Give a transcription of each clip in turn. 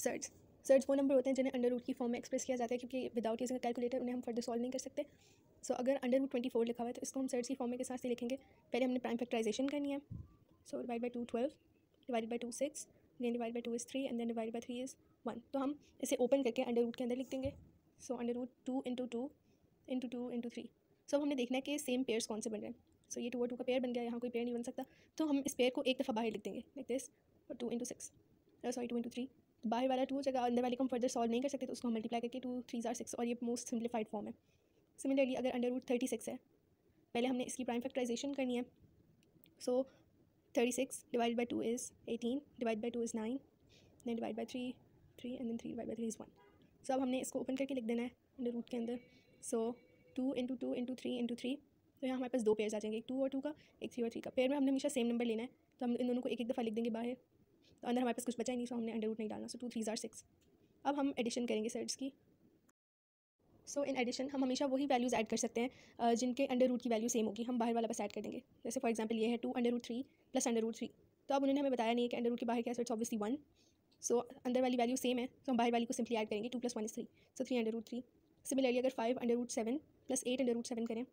Surds. Surds वो number होते हैं जिन्हें अंडर रूट की फॉर्म में एक्सप्रेस किया जाता है, क्योंकि विदाउट यूजिंग कैलकुलेटर उन्हें हम फर्दर सॉल्व नहीं कर सकते। सो अगर अंडर रूट 24 लिखा हुआ है तो इसको हम सर्ड्स की फॉर्म में के साथ से लिखेंगे। पहले हमने प्राइम फैक्टराइजेशन करनी है। So divide by 2 12, divided by 2 6, then divide by 2 is 3 and then divide by 3 is 1। तो हम इसे ओपन करके अंडर रूट के अंदर लिख देंगे। So under root 2 into 2 into 2 into 3। So हमने देखना है कि सेम पेयर्स कौन से बन रहे हैं। सो ये 2 और 2 का पेयर बन गया, यहाँ कोई पेयर नहीं बन सकता, तो हम इस पेयर को एक दफ़ा बाहर लिख देंगे लाइक दिस, और 2 इंटू 6 सॉरी 2 इंटू 3। बाहर वाला 2 हो जाएगा, अंदर वाले को हम फर्दर सॉल्व नहीं कर सकते, तो उसको हम मल्टीप्लाई करके 2 3 आर 6, और ये मोस्ट सिंप्लीफाइड फॉर्म है। सिमिलरली अगर अंडर रूट 36 है, पहले हमने इसकी प्राइम फैक्टराइजेशन करनी है। So 36 divide by 2 is 18, divide by 2 is 9, then divide by 3 3 and then 3 divide by 3 is 1। So अब हमने इसको ओपन करके लिख देना है अंडर रूट के अंदर। सो 2 इंटू 2 इंटू 3 इंटू 3, तो यहाँ हमारे पास 2 पेयर्स आ जाएंगे, एक 2 और 2 का, एक 3 और 3 का। पेयर में हमने हमेशा सेम नंबर लेना है, तो हम इन दोनों को एक एक दफ़ा लिख देंगे बाहर, तो अंदर हमारे पास कुछ बचा ही नहीं, सो हमने अंडर रूट नहीं डालना। सो 2 3 आर 6। अब हम एडिशन करेंगे सर्ड्स की। सो इन एडिशन हम हमेशा वही वैल्यूज़ ऐड कर सकते हैं जिनके अंडर रूट की वैल्यू सेम होगी, हम बाहर वाला बस ऐड कर देंगे। जैसे फॉर एग्जांपल ये है 2 under root 3 plus under root 3, तो अब उन्होंने हमें बताया नहीं है कि अंडर रूट के बाहर क्या है, सो इट्स ऑब्वियसली 1। सो अंदर वाली वैल्यू सेम है, तो हम बाहर वाली को सिंपली ऐड करेंगे, 2 + 1 = 3, सो 3 अंडर रूट 3। सिमिलरली अगर 5 under root 7 plus 8 under root 7 करें,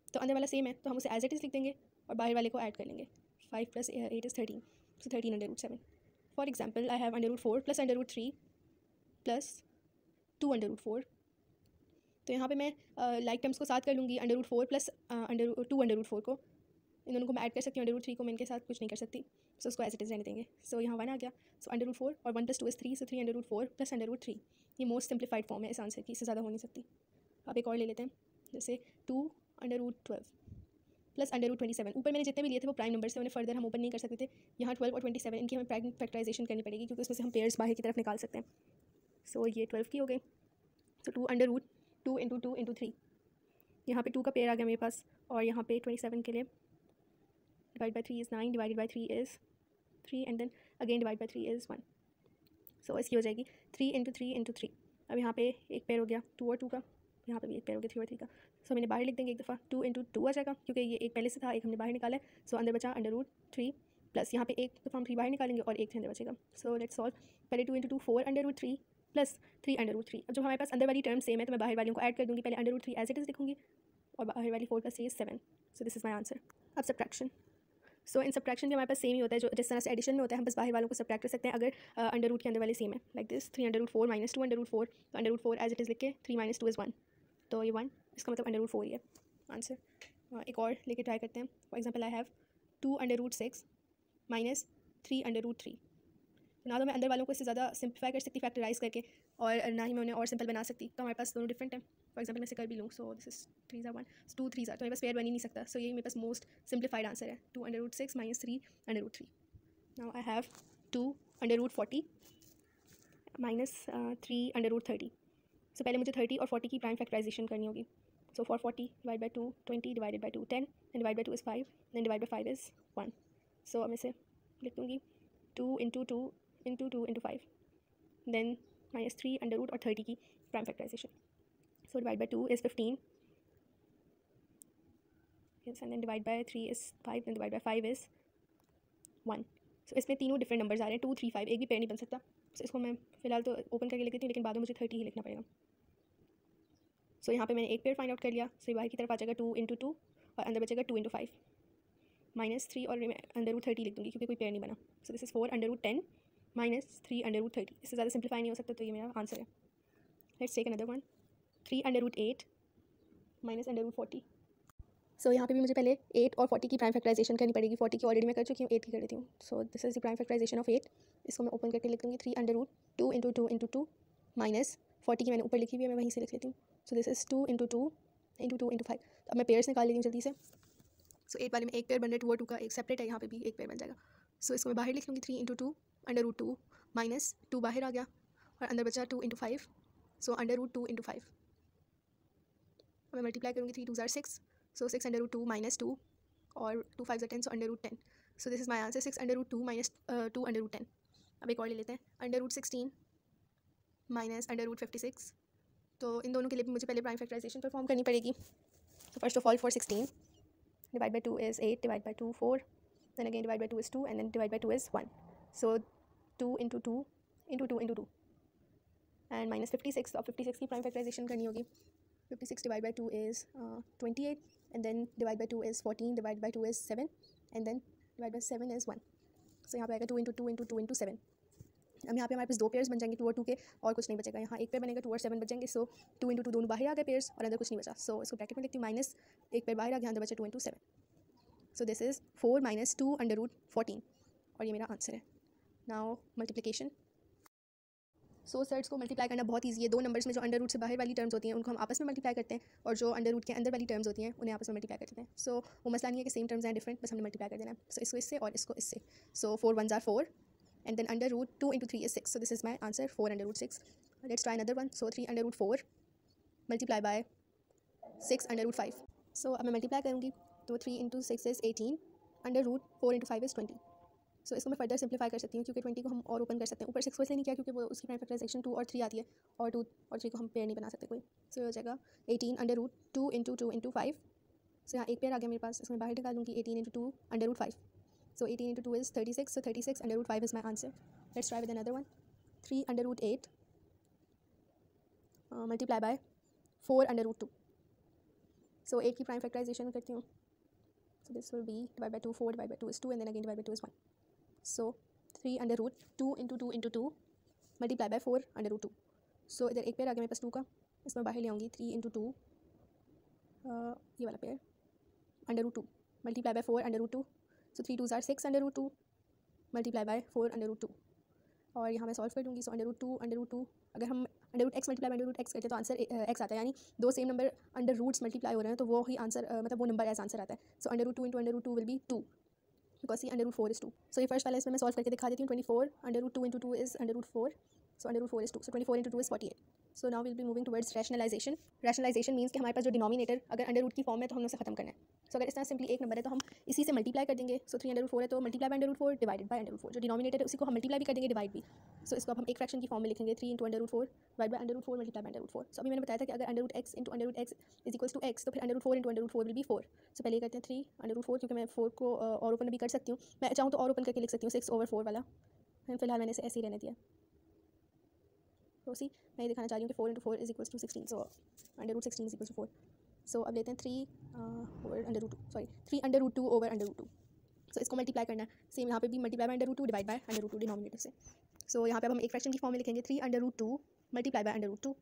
तो अंदर वाला सेम है, तो हम उसे एज इट इज़ लिख देंगे और बाहर वाले को ऐड कर लेंगे। 5 + 8 = 13, so 13 under root 7। For example I have under root 4 plus under root 3 plus 2 under root 4। तो यहाँ पे मैं लाइक टर्म्स को साथ कर लूँगी, under root 4 plus under 2 under root 4 को, इन दोनों को मैं ऐड कर सकती हूँ। अंडर रूट 3 को मैं इनके साथ कुछ नहीं कर सकती, सो उसको एज इट इज़ रहने देंगे। सो यहाँ 1 आ गया, सो अंडर रूट 4 और 1 + 2 = 3, so 3 under root 4 plus under root 3। ये मोस्ट सिंप्लीफाइड फॉर्म है इस आंसर की, इससे ज़्यादा हो नहीं सकती। अब एक और ले लेते हैं, जैसे 2 under root 12 plus under root 27। ऊपर मैंने जितने भी लिए थे वो प्राइम नंबर से, उन्हें फर्दर हम ओपन नहीं कर सकते थे। यहाँ 12 और 27 इनकी हमें प्राइम फैक्टराइजेशन करनी पड़ेगी, क्योंकि उसमें से हम पेयर्स बाहर की तरफ निकाल सकते हैं। सो ये 12 की हो गई। सो 2 अंडर रूट 2 इंटू 2 इंटू 3, यहाँ पे 2 का पेयर आ गया मेरे पास, और यहाँ पे 27 के लिए divide by 3 is 9, divided by 3 is 3 and then again divide by 3 is 1। So इसकी हो जाएगी 3 इंटू 3 इंटू 3। अब यहाँ पे एक पेयर हो गया 2 और 2 का, यहाँ पे भी एक पेयर हो गया 3 और 3 का। सो मैंने बाहर लिख देंगे एक दफ़ा, 2 इंटू 2 आ जाएगा, क्योंकि ये एक पहले से था, एक हमने बाहर निकाला है। सो अंदर बचा अंडर रूट 3 प्लस यहाँ पे एक दफ़ा हम 3 बाहर निकालेंगे और एक 3 अंदर बचेगा। So let's solve. पहले 2 into 2 4 under root 3 plus 3 under root 3। अब जब हमारे पास अंदर वाली टर्म सेम है, तो मैं बाहर वालों को ऐड कर दूँगी। पहले under root 3 as it is लिखूँगी और बाहर वाली 4 + 3 = 7। So this is my answer. अब सब्ट्रैक्शन। सो इन सब्ट्रैक्शन भी हमारे पास सेम ही होता है, जो जिस तरह से एडिशन में होता है, हम बस बाहर वालों को सब्ट्रैक्ट कर सकते हैं अगर अंडर रूट के अंदर वाले सेम है। Like this 3 under root 4 minus 2 under root 4, तो under root 4 as it is लिख के 3 - 2 = 1, तो ये 1, इसका मतलब अंडर रूट 4 ही है आंसर। एक और लेके ट्राई करते हैं। For example I have 2 under root 6 minus 3 under root 3। तो ना तो मैं अंदर वालों को इससे ज़्यादा सिंप्लीफाई कर सकती फैक्टराइज करके, और ना ही मैं उन्हें और सिंपल बना सकती, तो हमारे पास दोनों डिफरेंट हैं। फॉर एग्जाम्पल मैं इसे कर भी लूँ, सो दिस इज 3 * 1, 2 3 तो मेरे पास पेयर बन ही नहीं सकता। सो यही मेरे पास मोस्ट सिंप्लीफाइड आंसर है, 2 under root 6 minus 3 under root 3। Now I have 2 under root 40 minus 3 under root 30। So पहले मुझे 30 और 40 की प्राइम फैक्टराइजेशन करनी होगी। So for 40 divide by 2 20, divided by 2 10, and divide by 2 is 5, then divide by 5 is 1। So अब मैं इसे लिख दूँगी 2 into 2 into 2 into 5, then minus 3 under root और 30 की prime factorisation. So divide by 2 is 15, yes, and then divide by 3 is 5, and divide by 5 is 1। सो इसमें तीनों different numbers आ रहे हैं, 2 3 5, एक भी पेयर नहीं बन सकता। सो इसको मैं फिलहाल तो ओपन करके लिख देती हूँ, लेकिन बाद में मुझे 30 ही लिखना पड़ेगा। सो यहाँ पे मैंने एक पेयर फाइंड आउट कर लिया। सो बाहर की तरफ आ जाएगा 2 इंटू 2 और अंदर बचेगा 2 इंटू 5 माइनस 3 और अंडर रूट 30 लिख दूँगी, क्योंकि कोई पेयर नहीं बना। So this is 4 under root 10 minus 3 under root 30। इससे ज़्यादा सिंप्लीफाई नहीं हो सकता, तो ये मेरा आंसर है। Let's take another one, 3 under root 8 minus under root 40। So यहाँ पे भी मुझे पहले 8 और 40 की प्राइम फैक्टराइजेशन करनी पड़ेगी। 40 की ऑलरेडी मैं कर चुकी हूँ, 8 की कर देती हूँ। So this is the prime factorisation of 8। इसको मैं ओपन करके लिख दूँगी 3 under root 2 into 2 into 2 minus 40 की मैंने ऊपर लिखी हुई है, मैं वहीं से लिख लेती हूँ। So this is 2 into 2 into 2 into 5। अब मैं पेयर्स निकाल लेती हूँ जल्दी से। सो 8 वाले में एक पेयर बन रहा है, 2 और 2 का एक सेपरेट है, यहाँ पे भी एक पेयर बन जाएगा। सो इसको मैं बाहर लिख लूँगी 3 इंटू 2 अंडर रूट 2 माइनस 2 बाहर आ गया और अंदर बचा 2 into 5, so under root 2 into 5। मैं मल्टीप्लाई करूँगी, 3 2 = 6, सो 6 अंडर रूट 2 माइनस 2 और 2 5 = 10, so under root 10। So this is my answer, 6 under root 2 minus 2 under root 10। अब एक और ले लेते हैं, under root 16 minus under root 56। तो इन दोनों के लिए भी मुझे पहले प्राइम फैक्टराइजेशन परफॉर्म करनी पड़ेगी। तो first of all for 16 divide by 2 is 8, divide by 2 4, then again divide by 2 is 2, and then divide by 2 is 1. So 2 into 2 into 2 into 2. And -56, अब 56 की प्राइम फैक्टराइजेशन करनी होगी. 56 divide by 2 is 28, and then divide by 2 is 14, divide by 2 is 7, and then divide by 7 is 1. So यहाँ पे आएगा 2 into 2 into 2 into 7. अब यहाँ पे हमारे पास दो पेयर्स बन जाएंगे 2 और 2 के, और कुछ नहीं बचेगा. यहाँ एक पेयर बनेगा 2 और 7 बचेंगे. सो 2 इंटू 2 दोनों बाहर आ गए पेयर्स, और अंदर कुछ नहीं बचा. सो इसको ब्रैकेट में लिखती हूँ, माइनस एक पेयर बाहर आ गया, अंदर बचा 2 into 7. So this is 4 minus 2 under root 14, और ये मेरा आंसर है. Now multiplication. सो सर्ट्स को मल्टीप्लाई करना बहुत ईजी है. दो नंबर्स में जो अंडर रूट से बाहर वाली टर्म्स होती हैं उनको हम आपस में मल्टीप्लाई करते हैं, और जो अंडर रूट के अंदर वाली टर्म्स होती हैं उन्हें आपस में मल्टीप्लाई करते हैं. सो वो मसला नहीं है कि सेम टर्म्स हैं डिफरेंट, बस हमने मल्टीप्लाई कर देना है. सो इसको इससे और इसको इससे. सो 4 1s are 4, and then under root 2 into 3 is 6. So this is my answer, 4 under root 6. Let's try another one. So 3 under root 4 multiply by 6 under root 5. So अब मैं मल्टीप्लाई करूँगी तो 3 into 6 is 18, under root 4 into 5 is 20. So इसको मैं further simplify कर सकती हूँ, क्योंकि 20 को हम और ओपन कर सकते हैं. ऊपर 6 को इसलिए नहीं किया क्योंकि वो उसकी प्राइम फैक्टराइजेशन 2 और 3 आती है, और 2 और 3 को हम पेयर नहीं बना सकते कोई. सो हो जाएगा 18 अंडर रूट 2 into 2 into 5. सो यहाँ एक पेयर आ गया मेरे पास, इसमें बाहर निकालूंगी 18 into 2 under root 5. So 18 into 2 is 36. So 36 under root 5 is my answer. Let's try with another one. 3 under root 8 multiply by 4 under root 2. So 8 की prime factorization करती हूँ. So this will be divided by 2, 4 divided by 2 is 2, and then again divided by 2 is 1. So 3 under root 2 into 2 into 2 multiply by 4 under root 2. So इधर एक pair आ गया मेरे पास 2 का, इसमें बाहर ले आऊँगी 3 into 2, ये वाला pair under root 2 multiply by 4 under root 2. So 3 2s are 6 under root 2 multiply by 4 under root 2. और यहाँ मैं सॉल्व कर दूँगी. सो अंडर रूट 2 अगर हम under root x multiply under root x करते हैं तो आंसर एक्स आता है, यानी दो same number under roots multiply हो रहे हैं तो वो ही आंसर मतलब वो नंबर एज आंसर आता है. So under root 2 into under root 2 will be 2, because see under root 4 is 2. So ये फर्स्ट वाला इसमें मैं सॉल्व करके दिखा देती हूँ. 24 under root 2 into 2 is under root 4. So under root 4 is 2. So 24 into 2 is 48. So now will be moving towards rationalisation. Rationalisation means कि हमारे पास जो डिनोमिनेटर अगर अंडर रूट की फॉर्म है तो हमें उसे खत्म करना है. सो अगर इस तरह सिंपली एक नंबर है तो हम इसी से मल्टीप्लाई कर देंगे. सो 3 अंडर रूट 4 है तो multiply by under root 4 divided by under root 4. जो डिनोमिनेटर है उसी को हम मल्टीप्लाई भी कर देंगे, डिवाइड भी. सो इसको अब हम एक फ्रैक्शन की फॉर्म में लिखेंगे 3 into under root 4 divide by under root 4 multiply by under root 4. So अभी मैंने बताया था कि अगर under root x into under root x is equals to x तो फिर under root 4 into under root 4 will be 4. So पहले करते हैं 3 अंडर रूट 4, क्योंकि मैं 4 को और ओपन भी कर सकती हूँ. मैं चाहूँ तो और ओपन करके लिख सकती हूँ 6/4 वाला. फिलहाल मैंने इसे ऐसे ही रहने दिया. तो सी मैं ये दिखाना चाह रही हूँ कि 4 into 4 is equals to 16. So under root 16 is equals to 4. So अब लेते हैं 3 over under root 2, sorry 3 under root 2 over under root 2. So इसको मल्टीप्लाई करना है. सेम यहाँ पे भी multiply by under root 2 divide by under root 2 denominator से. सो यहाँ पे अब हम एक फ्रैक्शन की फॉर्म में लिखेंगे 3 under root 2 multiply by under root 2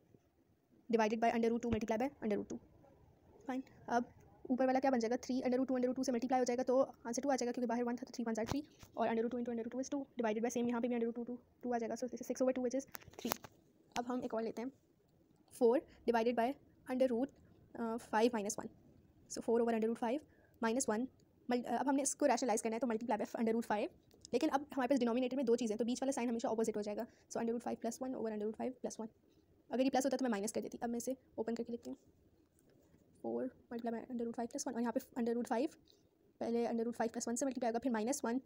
divided by under root 2 multiply by under root 2. Fine. अब ऊपर वाला क्या बन जाएगा, 3 अंडर रूट 2 से मल्टीप्लाई हो जाएगा तो आंसर 2 आ जाएगा, क्योंकि बाहर 1 था तो 3 1s are 3, और under root 2 into under root 2 is 2 divided by same यहाँ पे भी अंडर रूट 2 आ जाएगा. So 6/2 which is 3. अब हम एक और लेते हैं 4 divided by under root 5 minus 1. So 4 over under root 5 minus 1. अब हमने इसको रैशनलाइज करना है तो मल्टीप्लाई बाय अंडर रूट 5. लेकिन अब हमारे पास डिनोमिनेटर में दो चीज़ें, तो बीच वाला साइन हमेशा ऑपोजिट हो जाएगा. So under root 5 plus 1 over under root 5 plus 1. अगर ये प्लस होता तो मैं माइनस कर देती. अब मैं इसे ओपन करके लिखती हूँ 4 multiply by under root 5 plus 1, और यहाँ पे अंडर रूट 5 पहले अंडर रूट 5 प्लस 1 से मल्टीप्लाई होगा, फिर माइनस 1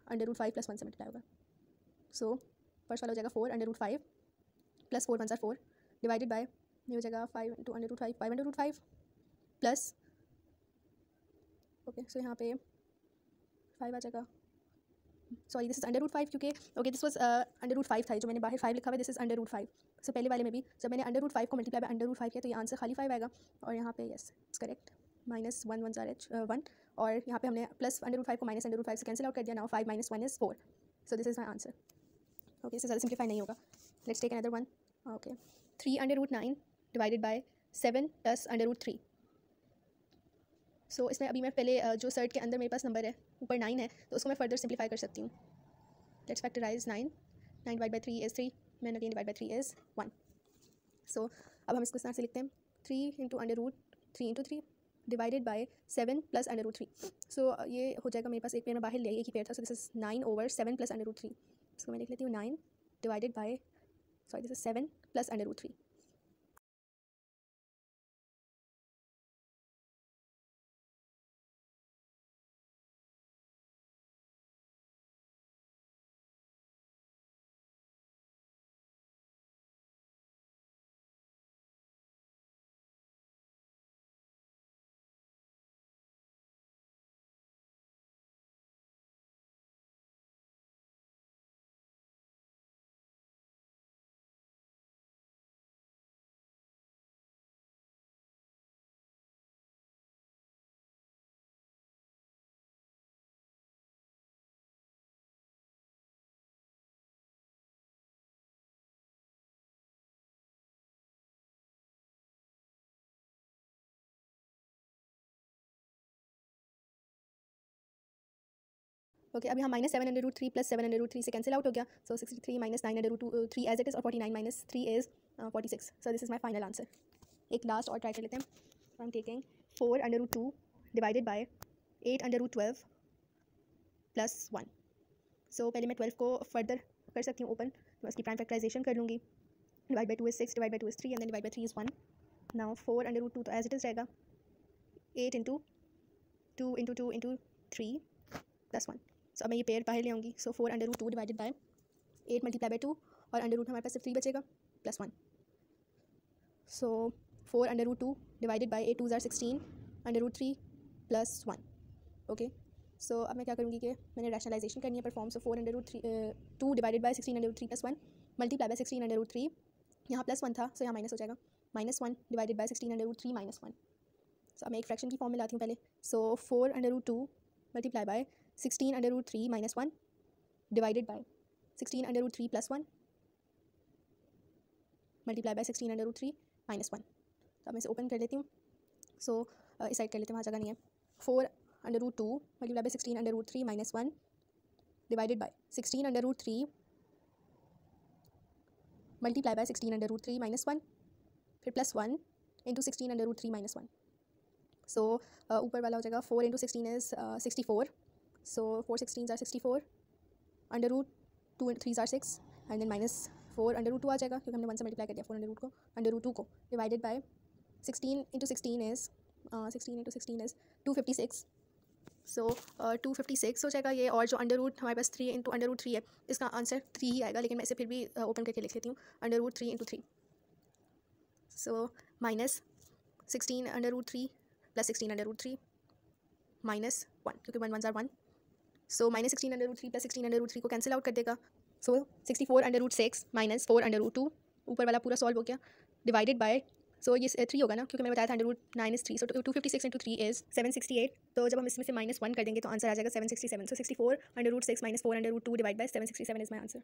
अंडर रूट 5 प्लस 1 से मल्टीप्लाई होगा. सो फर्स्ट वाला हो जाएगा 4 under root 5 plus 4 1s are 4 divided by ये हो जाएगा 5 into under root 5 5 under root 5 plus okay. So यहाँ पे 5 आ जाएगा, sorry this is under root 5, क्योंकि okay this was under root 5 था जो मैंने बाहर 5 लिखा हुआ है. This is under root 5. So पहले वाले में भी जब मैंने अंडर रूट 5 को मल्टीप्लाई बाय अंडर रूट 5 किया तो ये आंसर खाली 5 आएगा, और यहाँ पे yes it's correct minus 1 1s are 1, और यहाँ पे हमने प्लस अंडर रूट 5 को माइनस अंडर रूट 5 से कैंसिल आउट कर दिया. Now 5 minus 1 is 4. So this is my answer. Okay इससे ज़्यादा सिंप्लीफाई नहीं होगा. Let's take another one. Okay 3 under root 9 divided by 7 plus under root 3. So इसमें अभी मैं पहले जो सर्ट के अंदर मेरे पास नंबर है ऊपर 9 है तो उसको मैं फर्दर सिंप्लीफाई कर सकती हूँ. Let's factorise 9 divide by 3 is 3, man again divide by 3 is 1. So अब हम इसको इस तरह से लिखते हैं 3 into under root 3 into 3 divided by 7 plus under root 3. So ये हो जाएगा मेरे पास एक पेयर में बाहर ले एक ही पेयर था. So this is 9 over 7 plus under root 3. इसको मैं लिख लेती हूँ 9 divided by sorry this is 7 plus under root 3. Okay, अभी हम -7/√3 + 7/√3 से कैंसिल आउट हो गया. सो 63 - 9/√3 एज इट इज़ और 49 - 3 is 46. So this is my final answer. एक लास्ट और ट्राई कर लेते हैं. I am taking 4/2 divided by 8/12 + 1. सो पहले मैं 12 को फर्दर कर सकती हूँ ओपन. मैं उसकी प्राइम फैक्टराइजेशन कर लूँगी. Divide by 2 is 6, divide by 2 is 3 and then divide by 3 is 1. Now 4/2 तो एज इट इज़ रहेगा 8 × 2 × 2 × 3 + 1. सो अब मैं ये पेयर बाहर ले आऊँगी. सो 4/2 डिवाइडेड बाय 8 मल्टीप्लाई बाय 2 और अंडर हमारे पास सिर्फ 3 बचेगा +1. सो 4/2 डिवाइडेड बाय 8 2 ज़ार 16 √3 + 1. ओके, सो अब मैं क्या करूँगी कि मैंने रैशनलाइजेशन करनी है perform. So 4/2 divided by 16/3 + 1 multiply by 16/3. यहाँ +1 था, सो यहाँ माइनस हो जाएगा. -1 डिवाइडेड बाय 16/3 -1. सो अब मैं एक फ्रैक्शन की फॉर्म में लाती हूँ पहले. सो 4/2 multiply by 16/3 -1 divided by 16/3 + 1 multiply by 16/3 -1. तो अब मैं इसे ओपन कर लेती हूँ. सो इस साइड कर लेते हैं, वहाँ जगह नहीं है. 4/2 multiply by 16/3 -1 divided by 16/3 multiply by 16/3 -1 फिर +1 इंटू 16/3 -1. सो ऊपर वाला हो जाएगा 4 × 16 इज़ 64. सो 4 16 ज़ार 64 √2 3 ज़ार 6 एंड देन -4/2 आ जाएगा क्योंकि हमने 1 से मल्टीप्लाई कर दिया 4/2 को डिवाइडेड बाय 16 × 16 इज़ 256. सो 256 हो जाएगा ये. और जो अंडर हमारे पास 3 × √3 है, इसका आंसर 3 ही आएगा, लेकिन मैं इसे फिर भी ओपन करके लिख लेती हूँ. √3 × 3. सो -16/3 + 16/3 -1 क्योंकि 1 1 ज़ार 1. सो -16/3 + 16/3 को कैंसिल आउट कर देगा. सो 64/6 -4/2 ऊपर वाला पूरा सॉल्व हो गया डिवाइडेड बाय. सो ये 3 होगा ना, क्योंकि मैंने बताया था √9 इज़ 3. So 256 × 3 is 768. तो जब हम इसमें से -1 कर देंगे तो आंसर आ जाएगा 767. सो 64/6 -4/2 divide by 767 is my answer.